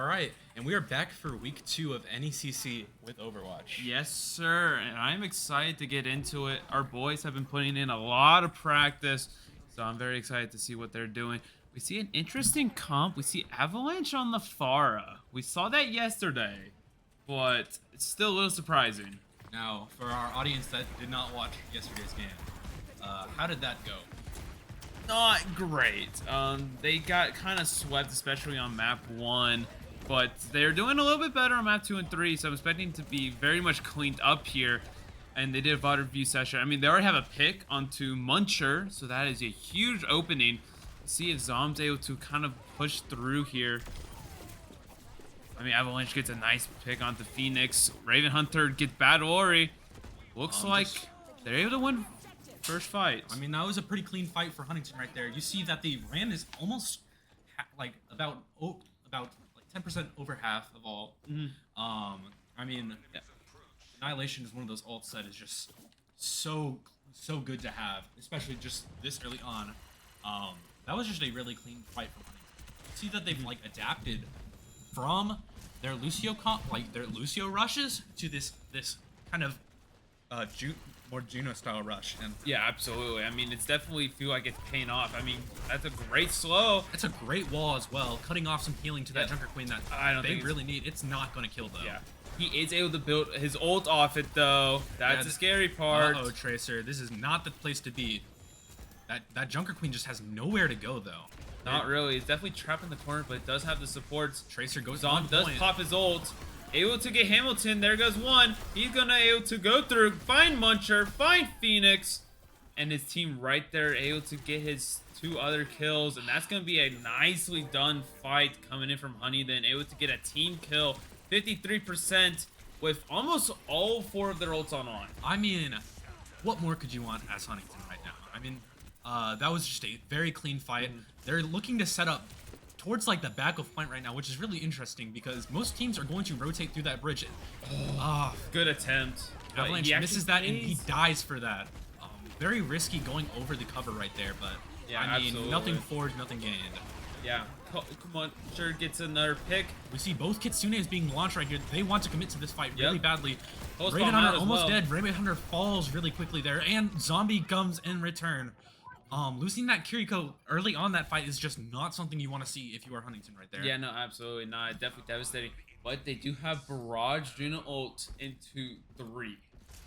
right, and we are back for week 2 of NECC with Overwatch. Yes, sir, and I'm excited to get into it. Our boys have been putting in a lot of practice, so I'm very excited to see what they're doing. We see an interesting comp. We see Avalanche on the Pharah. We saw that yesterday, but it's still a little surprising. Now, for our audience that did not watch yesterday's game, how did that go? Not great. They got kind of swept, especially on map 1, but they're doing a little bit better on map 2 and 3, so I'm expecting to be very much cleaned up here. And they did a VOD review session. I mean, they already have a pick onto Muncher, so that is a huge opening. See if Zom's able to kind of push through here. I mean, Avalanche gets a nice pick onto Phoenix. Raven Hunter gets Battle Ori. Looks like they're able to win first fight. I mean, that was a pretty clean fight for Huntingdon right there. You see that the Rand is almost about 10% over half of all. I mean, Annihilation is one of those ults that is just so good to have, especially just this early on. That was just a really clean fight for Huntingdon. See that they've adapted from their Lucio their Lucio rushes to this kind of more Juno style rush. And yeah, absolutely. I mean, it's definitely feel like it's paying off. I mean, that's a great slow. That's a great wall as well, cutting off some healing to that Junker Queen that they really need. It's not going to kill though. Yeah. He is able to build his ult off it though. That's the scary part. Uh-oh, Tracer. This is not the place to be. That Junker Queen just has nowhere to go though. Not really. It's definitely trapped in the corner, but it does have the supports. Tracer goes Zom does pop his ult. Able to get Hamilton. There goes one. He's gonna able to go through, find Muncher, find Phoenix, and his team right there able to get his 2 other kills, and that's gonna be a nicely done fight coming in from Huntingdon. Able to get a team kill, 53% with almost all 4 of their ults on. I mean, what more could you want as Huntingdon right now? I mean, that was just a very clean fight. They're looking to set up towards the back of point right now, which is really interesting because most teams are going to rotate through that bridge. Good attempt. Avalanche misses that and he dies for that. Very risky going over the cover right there, but yeah, I mean, absolutely. Nothing forged, nothing gained. Yeah, come on, sure gets another pick. We see both Kitsunes being launched right here. They want to commit to this fight really badly. Post Raven Hunter almost dead. Raven Hunter falls really quickly there, and Zombie comes in return. Losing that Kiriko early on that fight is just not something you want to see if you are Huntingdon right there. Yeah, no, absolutely not. Definitely devastating. But they do have Barrage Juno ult into 3.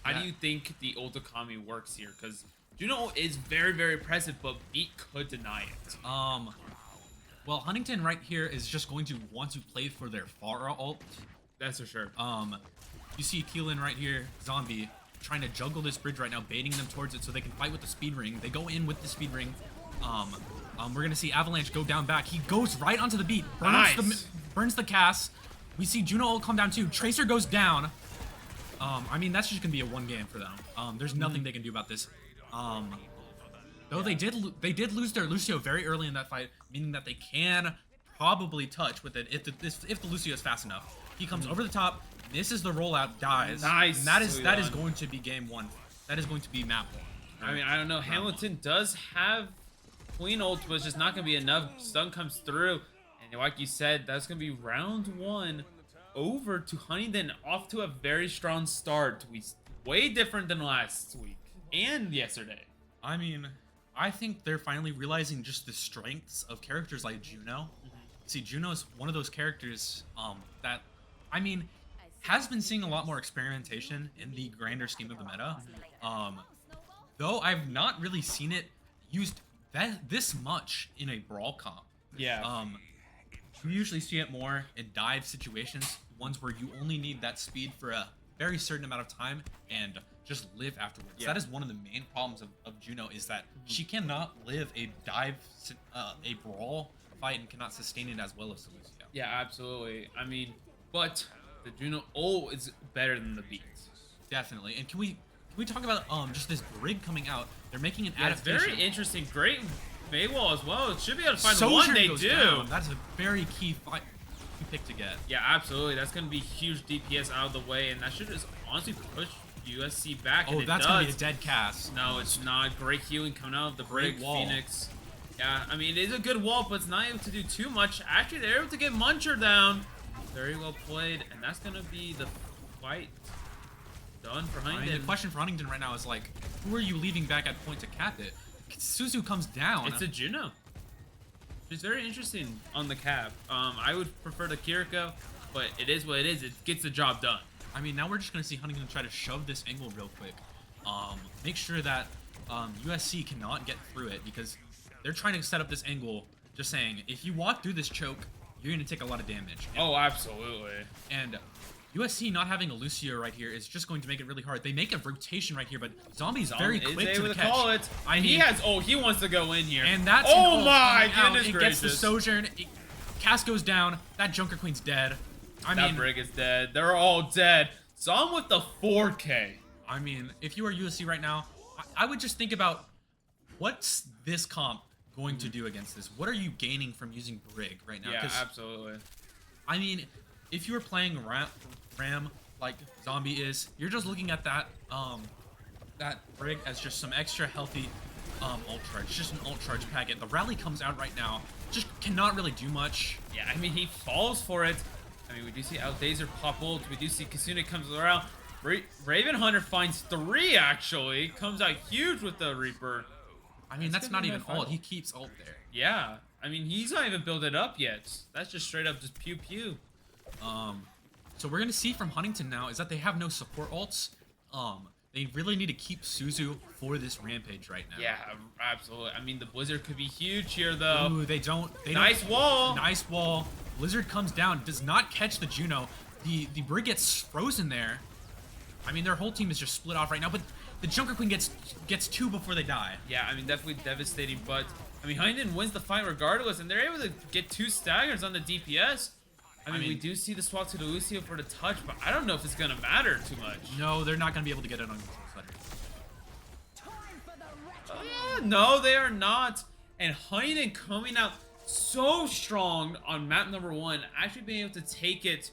How do you think the ult Okami works here? Because Juno ult is very, very impressive, but Beat could deny it. Well, Huntingdon right here is just going to want to play for their Pharah ult. That's for sure. You see Keelan right here, Zombie, trying to juggle this bridge right now, baiting them towards it so they can fight with the speed ring. They go in with the speed ring. We're gonna see Avalanche go down back. He goes right onto the beat, burns the cast. We see Juno ult come down too. Tracer goes down. I mean, that's just gonna be a 1 game for them. There's nothing they can do about this. Though they did lose their Lucio very early in that fight, meaning that they can probably touch with it if the Lucio is fast enough. He comes over the top, misses the rollout, dies. Nice. And that is going to be game 1. That is going to be map 1. I mean, I don't know. Hamilton does have Queen ult, but it's just not gonna be enough. Stun comes through, and like you said, that's gonna be round 1 over to Huntingdon, off to a very strong start. Way different than last week and yesterday. I mean, I think they're finally realizing just the strengths of characters like Juno. See, Juno is one of those characters that, I mean, has been seeing a lot more experimentation in the grander scheme of the meta. Though I've not really seen it used this much in a brawl comp. Yeah. You usually see it more in dive situations, ones where you only need that speed for a very certain amount of time and just live afterwards. Yeah. That is one of the main problems of Juno, is that she cannot live a a brawl fight and cannot sustain it as well as Lucio. Yeah, absolutely. I mean, but the Juno ult is better than the Beat. Definitely. And can we talk about just this brig coming out? They're making an adaptation. It's very interesting. Great Maywall as well. It should be able to find Soldier one. They goes do. Down. That's a very key pick to get. Yeah, absolutely. That's going to be huge DPS out of the way, and that should just honestly push USC back. Oh, that's going to be a dead cast. No, it's not. Great healing coming out of the brig. Phoenix. Yeah, I mean, it is a good wall, but it's not able to do too much. Actually, they're able to get Muncher down. Very well played, and that's gonna be the fight done for I Huntingdon. mean, the question for Huntingdon right now is like, who are you leaving back at point to cap it? Suzu comes down. It's a Juno. It's very interesting on the cap. I would prefer the Kiriko, but it is what it is. It gets the job done. I mean, now we're just gonna see Huntingdon try to shove this angle real quick. Make sure that USC cannot get through it because they're trying to set up this angle, just saying, if you walk through this choke, you're gonna take a lot of damage. Oh, absolutely. And USC not having a Lucio right here is just going to make it really hard. They make a rotation right here, but Zombie's very quick to the catch. Call it. I mean, he wants to go in here. And that's oh my goodness It gracious. gets the Sojourn. Cass goes down. That Junker Queen's dead. That Brig is dead. They're all dead. Zom with the 4K. I mean, if you are USC right now, I would just think about what's this comp going to do against this? What are you gaining from using Brig right now? Yeah, absolutely. I mean, if you were playing Ram like Zombie is, you're just looking at that that Brig as just some extra healthy ult charge, just an ult charge packet. The rally comes out right now, just cannot really do much. Yeah, I mean, he falls for it. I mean, we do see Outdazer pop ult. We do see Kasune comes around. Raven Hunter finds 3 actually. Comes out huge with the Reaper. I mean, that's not even ult. He keeps ult there. Yeah. I mean, he's not even built it up yet. That's just straight up just pew pew. So we're gonna see from Huntingdon now is that they have no support ults. They really need to keep Suzu for this rampage right now. Yeah, absolutely. I mean, the Blizzard could be huge here though. Ooh, they don't. Nice wall. Nice wall. Blizzard comes down, does not catch the Juno. The Brig gets frozen there. I mean, their whole team is just split off right now, but the Junker Queen gets 2 before they die. Yeah, I mean, definitely devastating, but I mean, Huntingdon wins the fight regardless, and they're able to get 2 staggers on the DPS. I mean, we do see the swap to the Lucio for the touch, but I don't know if it's gonna matter too much. No, they're not gonna be able to get it on Control Center. No, they are not. And Huntingdon coming out so strong on map number 1, actually being able to take it,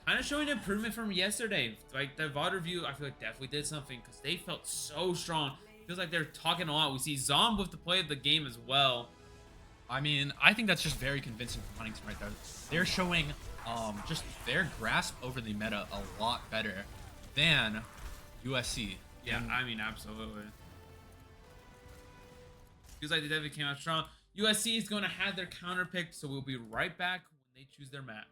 kind of showing improvement from yesterday. Like, the VOD review, I feel like definitely did something because they felt so strong. Feels like they're talking a lot. We see Zom with the play of the game as well. I mean, I think that's just very convincing from Huntingdon right there. They're showing just their grasp over the meta a lot better than USC. Yeah, I mean, absolutely. Feels like they definitely came out strong. USC is going to have their counter pick, so we'll be right back when they choose their map.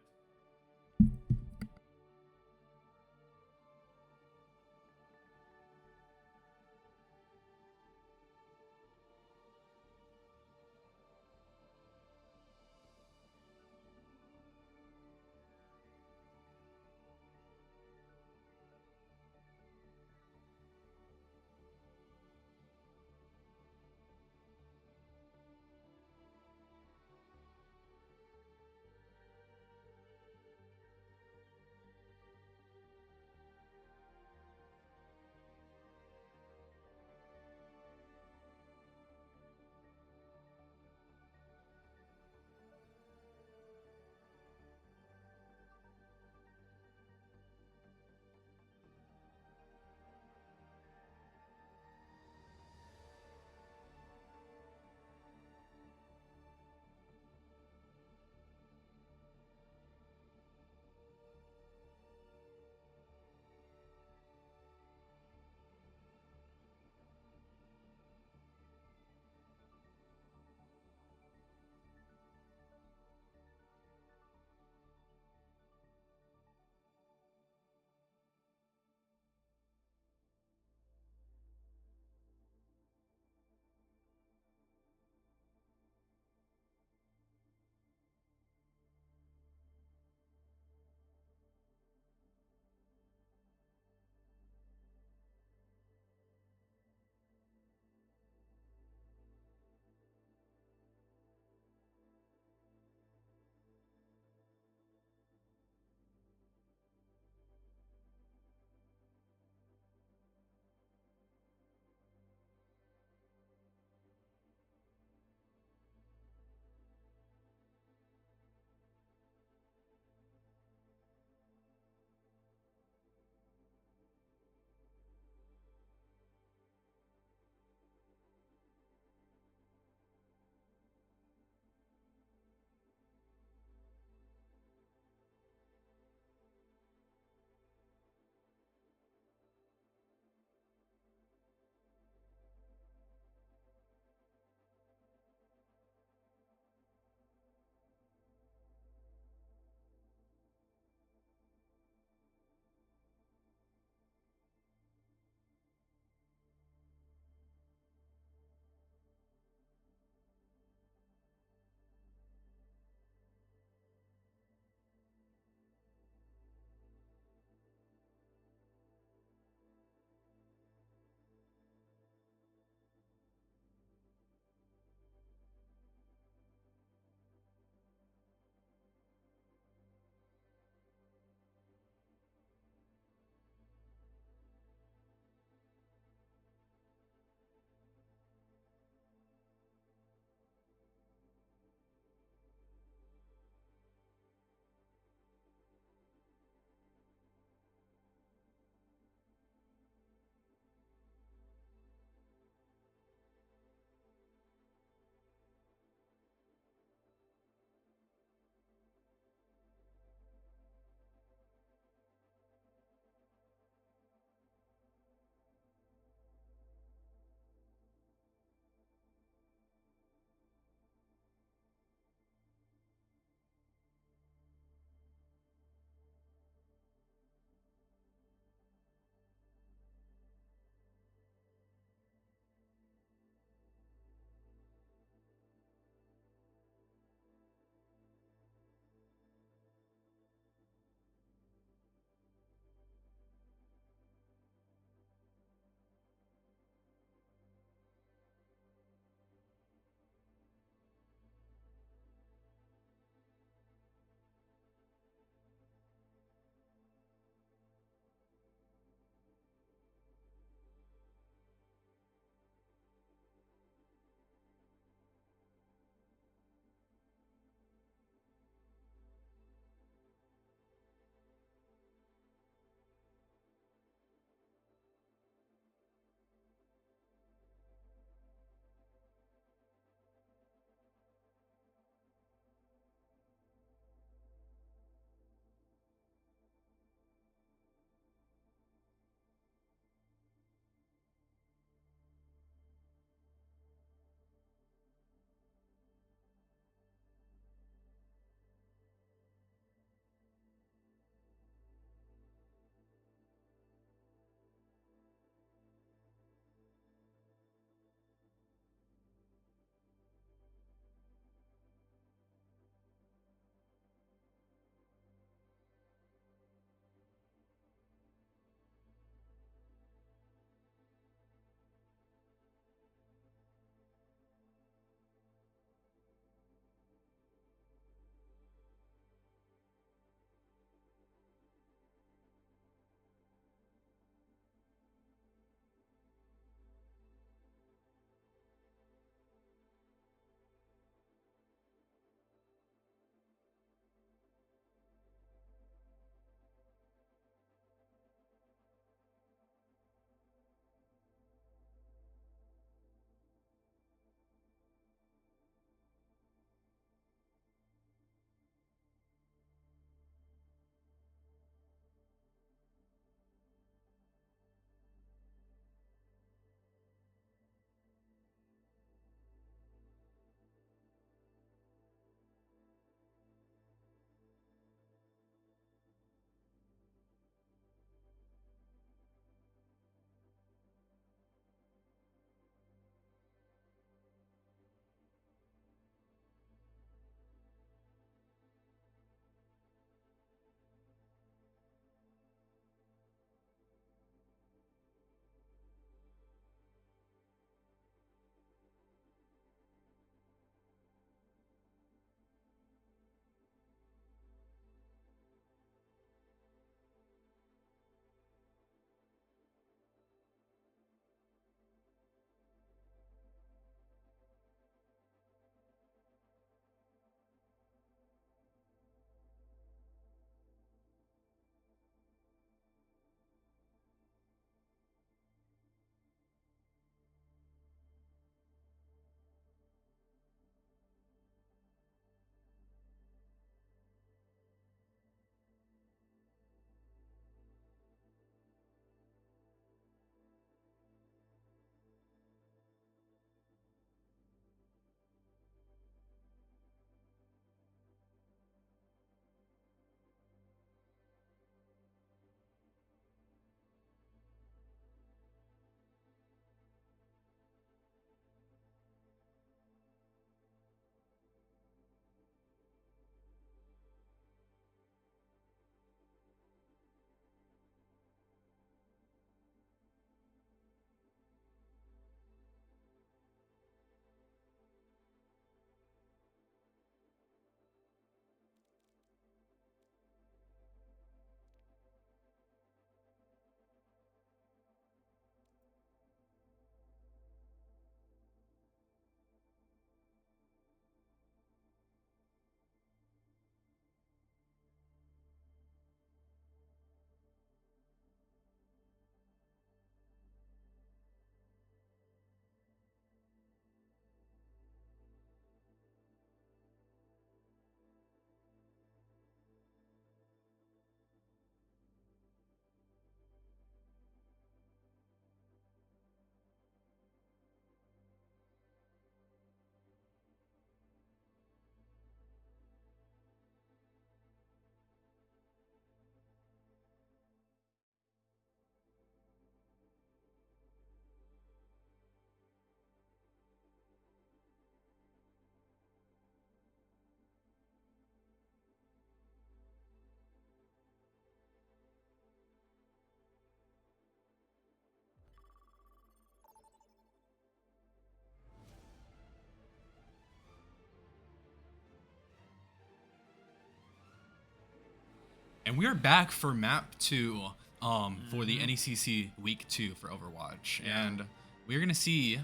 And we are back for map 2 for the NECC week 2 for Overwatch. Yeah. And we're going to see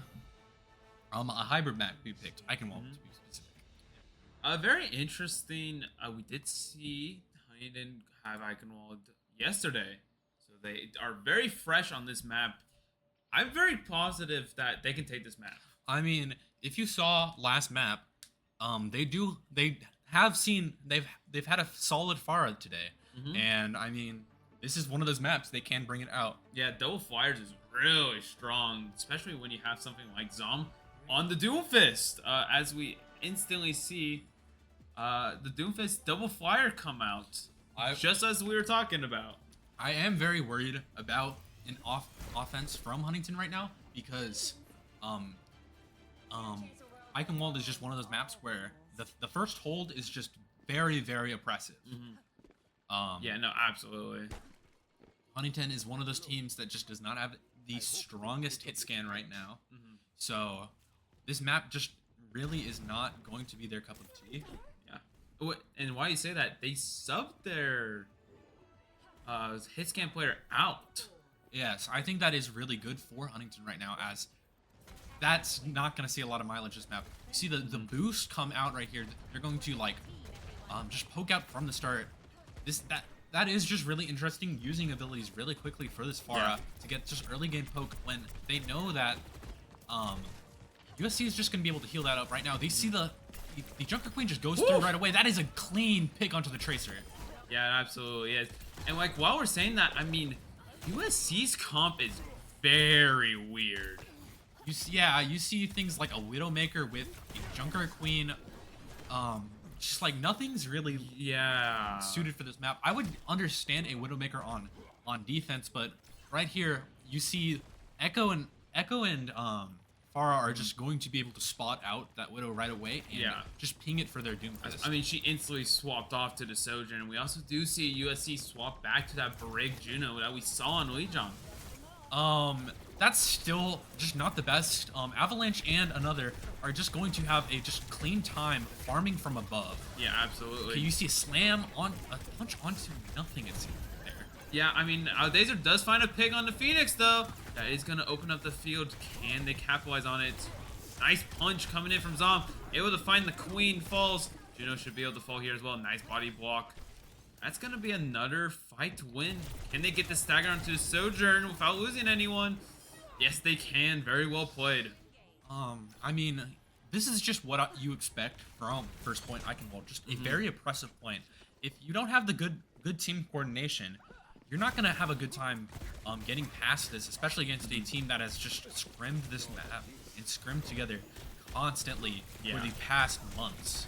a hybrid map we picked. I can to be specific. Very interesting. We did see Huntingdon have Eichenwald yesterday. So they are very fresh on this map. I'm very positive that they can take this map. I mean, if you saw last map, they've had a solid Pharah today. And I mean, this is one of those maps they can bring it out. Yeah, double flyers is really strong, especially when you have something like Zom on the Doomfist. As we instantly see the Doomfist double flyer come out, just as we were talking about. I am very worried about an offense from Huntingdon right now because Eichenwald is just one of those maps where the first hold is just very, very oppressive. Yeah, no, absolutely. Huntingdon is one of those teams that just does not have the strongest hit scan right now. So this map just really is not going to be their cup of tea. Yeah. And why you say that? They subbed their hit scan player out. Yes, I think that is really good for Huntingdon right now, as that's not going to see a lot of mileage this map. You see the boost come out right here. They're going to like just poke out from the start. That is just really interesting, using abilities really quickly for this Pharah to get just early game poke when they know that USC is just going to be able to heal that up right now. They see the Junker Queen just goes through right away. That is a clean pick onto the Tracer. Yeah, it absolutely is. And like while we're saying that, I mean, USC's comp is very weird. You see things like a Widowmaker with a Junker Queen. Just like nothing's really suited for this map. I would understand a Widowmaker on defense, but right here you see Echo and Pharah are just going to be able to spot out that Widow right away and just ping it for their Doomfist. I mean, she instantly swapped off to the Sojourn. We also do see USC swap back to that Brig Juno that we saw on Legion. That's still just not the best. Avalanche and another are just going to have a just clean time farming from above. Yeah, absolutely. Okay, you see a slam on a punch onto nothing, it seems there. Yeah, I mean, Dazer does find a pig on the Phoenix though. That is gonna open up the field. Can they capitalize on it? Nice punch coming in from Zom. Able to find the Queen, falls. Juno should be able to fall here as well. Nice body block. That's gonna be another fight to win. Can they get the stagger onto the Sojourn without losing anyone? Yes, they can. Very well played. I mean, this is just what you expect from First Point Eichenwald. Just a very oppressive point. If you don't have the good team coordination, you're not gonna have a good time getting past this, especially against a team that has just scrimmed this map and scrimmed together constantly for the past months.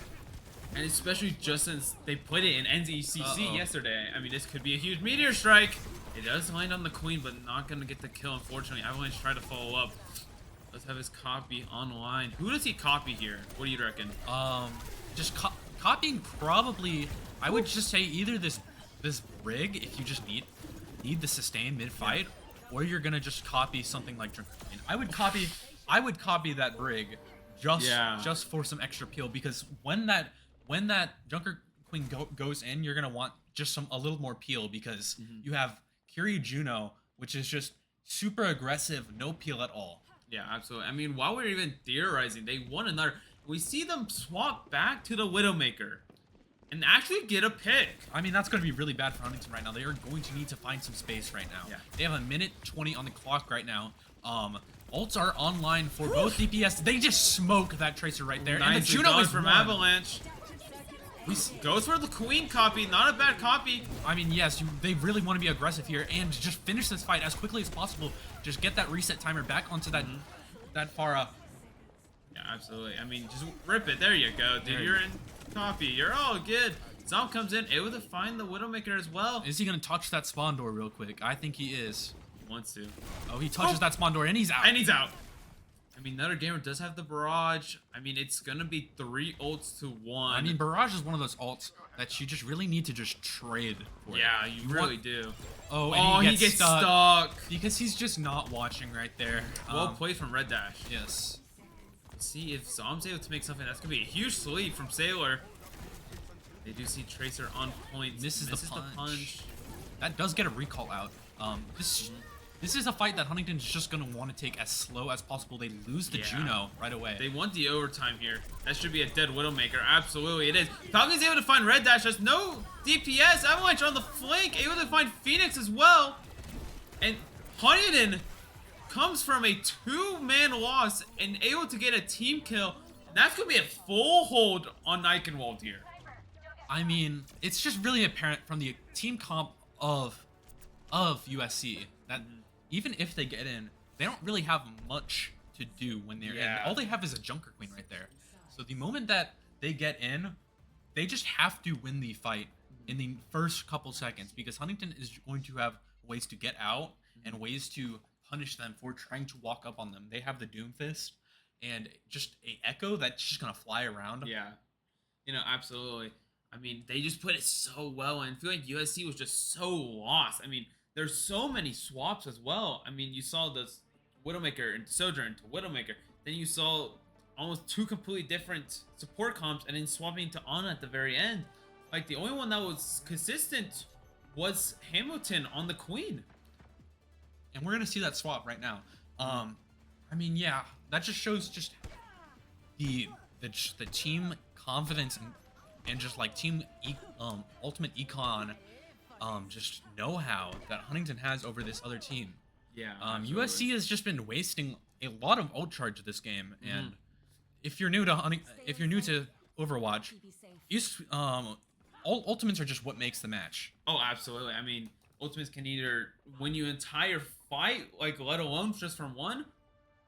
And especially just since they put it in NECC yesterday. I mean, this could be a huge meteor strike. It does land on the Queen, but not going to get the kill, unfortunately. Avalanche tried to follow up. Let's have his copy online. Who does he copy here? What do you reckon? Just copying probably, I would just say either this Brig, if you just need the sustain mid-fight, or you're going to just copy something like Junker Queen. I would copy that Brig just for some extra peel, because when that Junker Queen goes in, you're going to want just a little more peel, because you have Kyrie Juno, which is just super aggressive, no peel at all. Yeah, absolutely. I mean, while we're even theorizing, they won another. We see them swap back to the Widowmaker and actually get a pick. I mean, that's going to be really bad for Huntingdon right now. They are going to need to find some space right now. Yeah. They have a minute 20 on the clock right now. Ults are online for both DPS. They just smoke that Tracer right there. Nice, and the Juno is from Avalanche. Goes for the Queen copy, not a bad copy. I mean, yes, they really want to be aggressive here and just finish this fight as quickly as possible. Just get that reset timer back onto that Pharah. Yeah, absolutely. I mean, just rip it. There you go, dude. You're in copy. You're all good. Zom comes in, able to find the Widowmaker as well. Is he going to touch that spawn door real quick? I think he is. He wants to. Oh, he touches that spawn door and he's out. And he's out. I mean, Another Gamer does have the Barrage. I mean, it's going to be 3 ults to 1. I mean, Barrage is one of those ults that you just really need to just trade for. Yeah, you really do. Oh, and he gets stuck. Because he's just not watching right there. Well played from Red Dash. Yes. Let's see if Zom's able to make something. That's going to be a huge sleep from Sailor. They do see Tracer on point. Misses the punch. That does get a recall out. This is a fight that Huntingdon's just gonna want to take as slow as possible. They lose the Juno right away. They want the overtime here. That should be a dead Widowmaker. Absolutely, it is. Falcon's able to find Red Dash. There's no DPS. Avalanche on the flank, able to find Phoenix as well. And Huntingdon comes from a 2-man loss and able to get a team kill. That's gonna be a full hold on Eichenwald here. I mean, it's just really apparent from the team comp of USC that even if they get in, they don't really have much to do when they're in. All they have is a Junker Queen right there. So the moment that they get in, they just have to win the fight in the first couple seconds, because Huntingdon is going to have ways to get out and ways to punish them for trying to walk up on them. They have the Doom Fist and just a Echo that's just gonna fly around. Yeah, you know, absolutely. I mean, they just put it so well, and I feel like USC was just so lost. I mean, there's so many swaps as well. I mean, you saw this Widowmaker and Sojourn to Widowmaker. Then you saw almost 2 completely different support comps, and then swapping to Ana at the very end. Like, the only one that was consistent was Hamilton on the Queen. And we're gonna see that swap right now. I mean, yeah, that just shows just the team confidence and just like team ultimate econ just know-how that Huntingdon has over this other team. Yeah. USC has just been wasting a lot of ult charge this game, and if you're new to Overwatch, ultimates are just what makes the match. Oh, absolutely. I mean, ultimates can either win you an entire fight, like let alone just from one,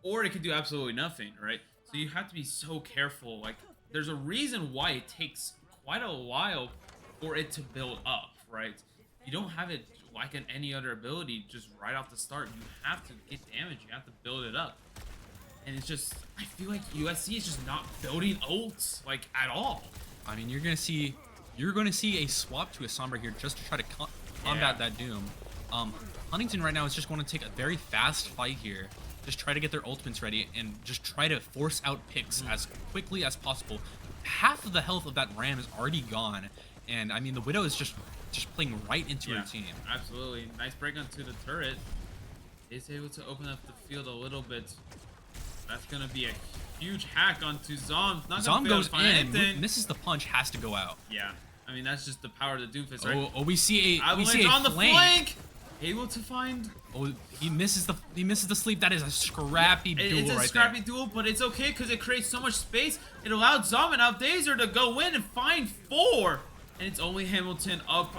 or it can do absolutely nothing, right? So you have to be so careful. Like, there's a reason why it takes quite a while for it to build up, right? You don't have it like in any other ability just right off the start. You have to get damage. You have to build it up. And it's just, I feel like USC is just not building ults like at all. I mean, you're gonna see a swap to a Sombra here just to try to combat that Doom. Huntingdon right now is just going to take a very fast fight here. Just try to get their ultimates ready and just try to force out picks as quickly as possible. Half of the health of that Ram is already gone, and I mean the Widow is just playing right into her team. Absolutely. Nice break onto the turret. Is able to open up the field a little bit. That's going to be a huge hack onto Zom. Zom goes in, misses the punch, has to go out. Yeah. I mean, that's just the power of the Doomfist, right? Oh, we see a on the flank. Able to find. Oh, he misses the sleep. That is a scrappy duel right there. It's a scrappy duel, but it's okay because it creates so much space. It allowed Zom and Aldazer to go in and find 4. And it's only Hamilton up.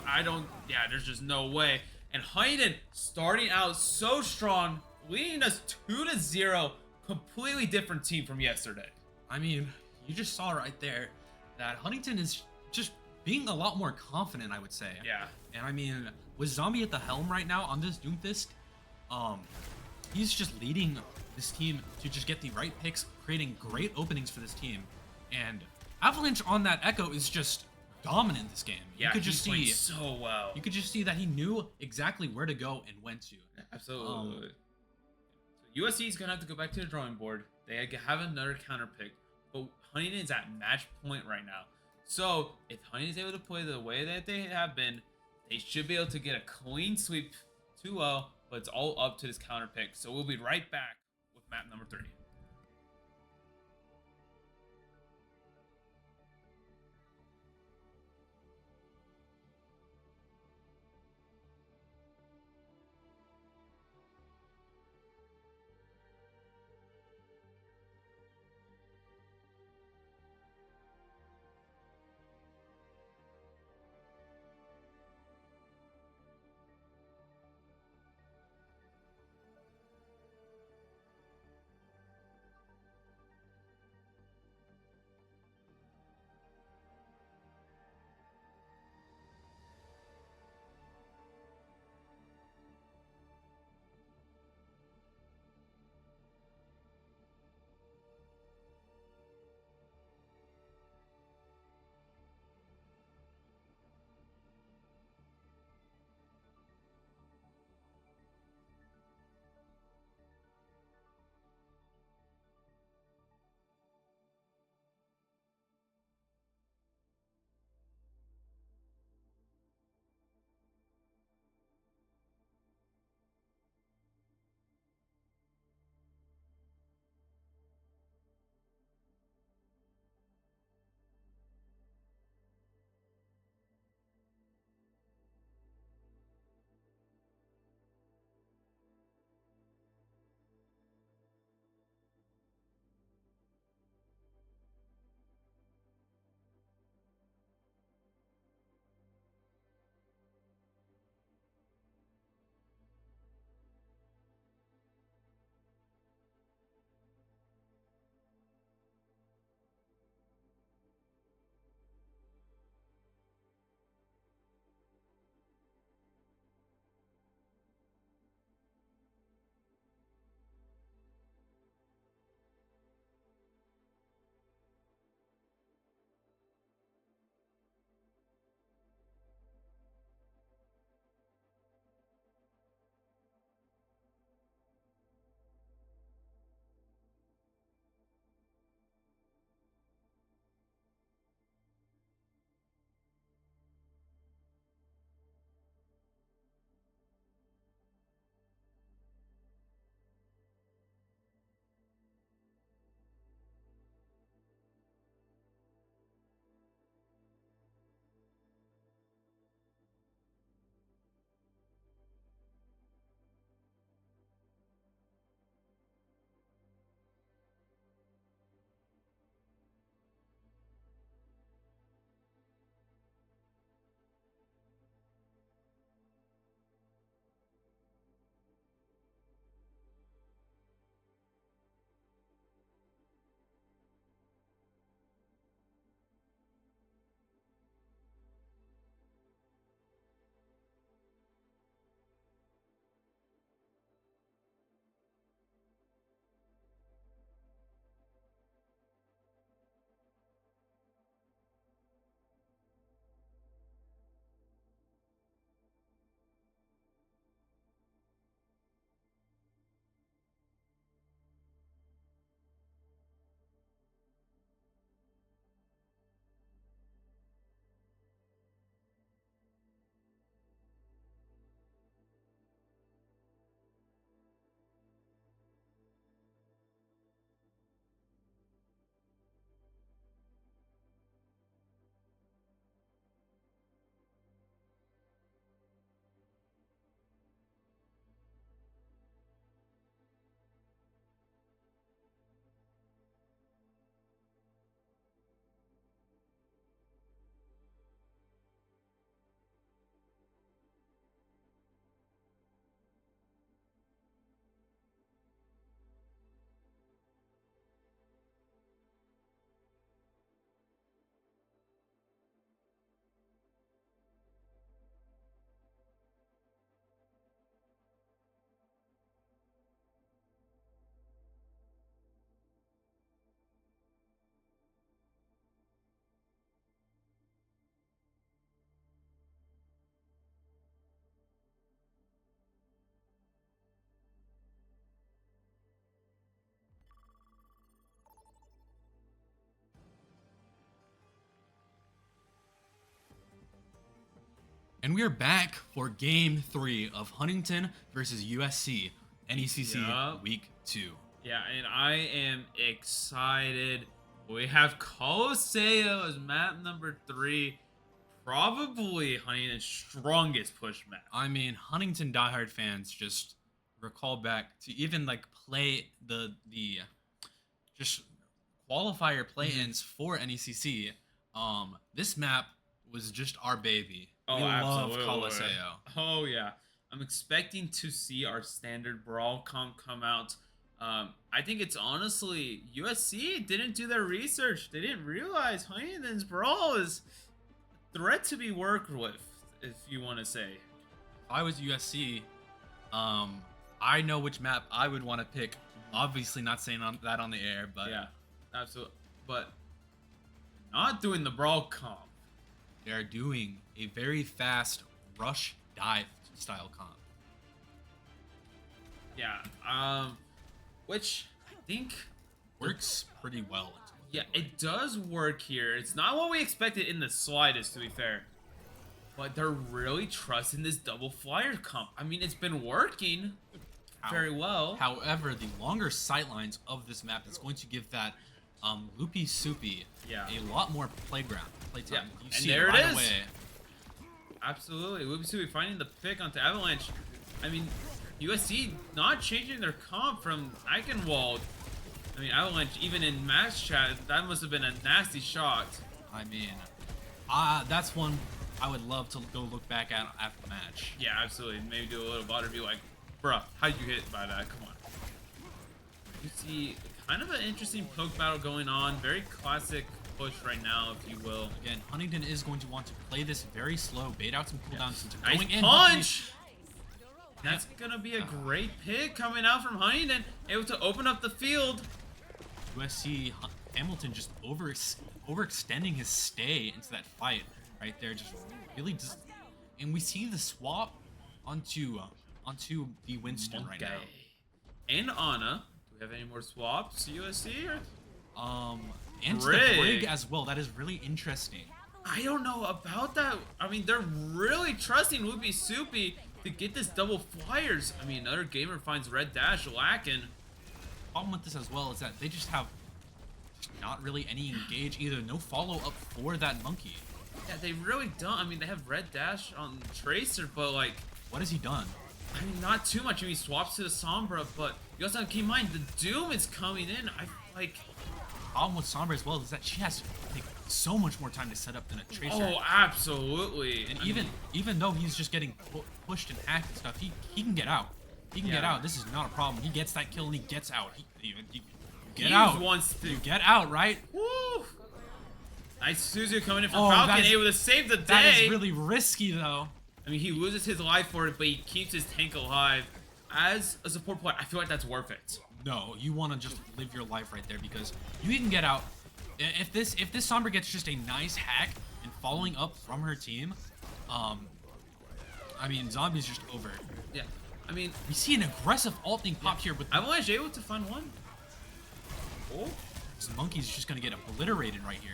There's just no way. And Huntingdon starting out so strong, leading us 2-0. Completely different team from yesterday. I mean, you just saw right there that Huntingdon is just being a lot more confident, I would say. Yeah. And I mean, with Zombie at the helm right now on this Doomfist, he's just leading this team to just get the right picks, creating great openings for this team. And Avalanche on that Echo is just dominant this game. Yeah, you could just see so well. You could just see that he knew exactly where to go and when to. Absolutely. So USC is gonna have to go back to the drawing board. They have another counter pick, but Huntingdon is at match point right now. So if Huntingdon is able to play the way that they have been, they should be able to get a clean sweep 2-0, but it's all up to this counter pick. So we'll be right back with map number 3. And we are back for Game 3 of Huntingdon versus USC NECC Yup. Week 2. Yeah, and I am excited. We have Colosseo as map number 3. Probably Huntington's strongest push map. I mean, Huntington diehard fans just recall back to even like play the just qualifier play-ins for NECC. This map was just our baby. Oh, we love absolutely. Colosseo. Oh, yeah. I'm expecting to see our standard brawl comp come out. I think it's honestly, USC didn't do their research. They didn't realize Huntington's brawl is a threat to be worked with, if you want to say. If I was USC, I know which map I would want to pick. Obviously not saying that on the air, but Yeah, absolutely. But not doing the brawl comp. they are doing a very fast rush dive style comp. Yeah, which I think Works pretty well. yeah, it does work here. It's not what we expected in the slightest, to be fair. But they're really trusting this double flyer comp. I mean, it's been working very well. However, the longer sightlines of this map is going to give that loopy soupy Yeah. a lot more playtime. Yeah, You and see there it it right is. away. Absolutely. Whoopsie finding the pick onto Avalanche. I mean, USC not changing their comp from Eichenwald. I mean, Avalanche, even in match chat, that must have been a nasty shot. I mean, that's one I would love to go look back at after the match. Yeah, absolutely. Maybe do a little bot review like, bruh, how'd you hit by that? Come on. You see kind of an interesting poke battle going on. Very classic push right now, if you will. Again, Huntington is going to want to play this very slow, bait out some cooldowns into Nice going in. punch! That's gonna be a great pick coming out from Huntington, able to open up the field. USC Hamilton just overextending his stay into that fight right there, just really just, and we see the swap onto the Winston right now. And Anna. Do we have any more swaps? USC or? And to the Brig. Brig as well. That is really interesting. I don't know about that. I mean, they're really trusting Whoopie Soupy to get this double flyers. I mean, another gamer finds Red Dash lacking. Problem with this as well is that they just have not really any engage either. No follow up for that monkey. Yeah, they really don't. I mean, they have Red Dash on Tracer, but like, What has he done? I mean, not too much. I mean, he swaps to the Sombra, but you also have to keep in mind the Doom is coming in. I like. Problem with Sombra as well is that she has like so much more time to set up than a Tracer. Oh, absolutely. And I mean, even though he's just getting pushed and hacked and stuff, he can get out. He can get Yeah. out. This is not a problem. He gets that kill and he gets out. You get he out. wants to. You get out, right? Woo! Nice Suzu coming in from Oh, Falcon, that's- able to save the day. That is really risky though. I mean, he loses his life for it, but he keeps his tank alive. As a support player, I feel like that's worth it. No, you want to just live your life right there because you can get out. If this Sombra gets just a nice hack and following up from her team, I mean, Zombie's just over. Yeah, I mean, We see an aggressive ult being popped here, but Avalanche able to find one. Oh, this monkey's just gonna get obliterated right here.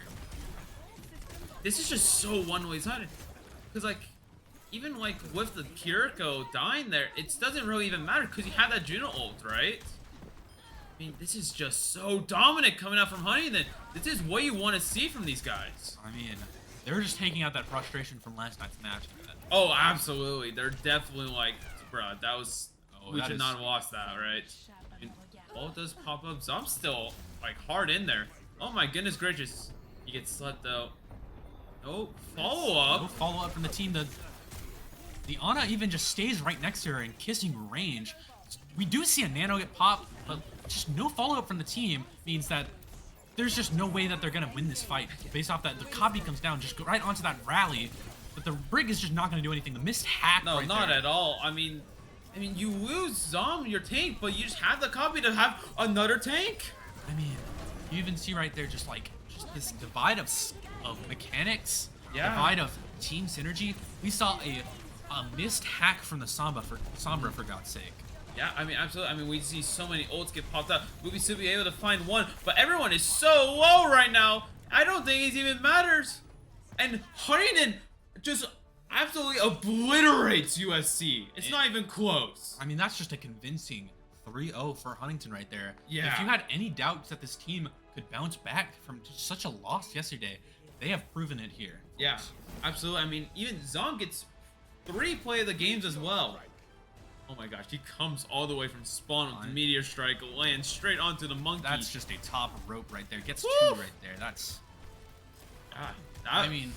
this is just so one-way sided. Because like, even like with the Kiriko dying there, it doesn't really even matter because you have that Juno ult, right? I mean, this is just so dominant coming out from Huntington. This is what you want to see from these guys. I mean, they're just taking out that frustration from last night's match. Oh, absolutely. They're definitely like, bruh, that was... Oh, we that should is- not have lost that, right? I mean, all does pop up. Zom's still, like, hard in there. Oh my goodness gracious. He gets slut, though. No follow-up. No follow up from the team. The Ana even just stays right next to her in kissing range. We do see a nano get popped, but just no follow up from the team means that there's just no way that they're gonna win this fight. Based off that, the copy comes down, just go right onto that rally. But the Brig is just not gonna do anything. The missed hack. No, right not there. at all. I mean, you lose Zom, your tank, but you just have the copy to have another tank. I mean, you even see right there just this divide of mechanics, Yeah. divide of team synergy. We saw a missed hack from the Sombra for God's sake. Yeah, I mean, absolutely. I mean, we see so many ults get popped up. Movie should be able to find one, but everyone is so low right now. I don't think it even matters. And Huntington just absolutely obliterates USC. It's not even close. I mean, that's just a convincing 3-0 for Huntington right there. Yeah. If you had any doubts that this team could bounce back from just such a loss yesterday, they have proven it here. Yeah, absolutely. I mean, even Zong gets 3 play of the games as well. Oh my gosh, he comes all the way from spawn with the Meteor Strike, lands straight onto the monkey. That's just a top rope right there. Gets 2 right there. That's... God, I mean,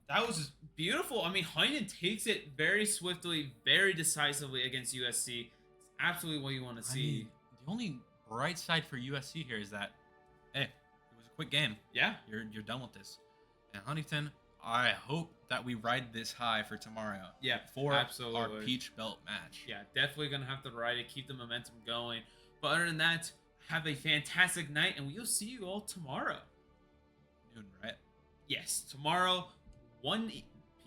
that was just beautiful. I mean, Huntington takes it very swiftly, very decisively against USC. It's absolutely what you want to see. I mean, the only bright side for USC here is that, hey, it was a quick game. Yeah. You're done with this. And Huntington, I hope that we ride this high for tomorrow. Yeah, for absolutely. our Peach Belt match. Yeah, definitely going to have to ride it, keep the momentum going. But other than that, have a fantastic night, and we'll see you all tomorrow. Noon, right? Yes, tomorrow, 1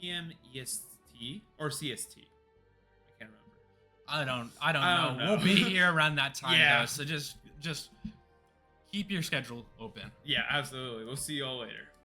p.m. EST or CST. I can't remember. I don't know. We'll be here around that time, Yeah. though, so just keep your schedule open. Yeah, absolutely. We'll see you all later.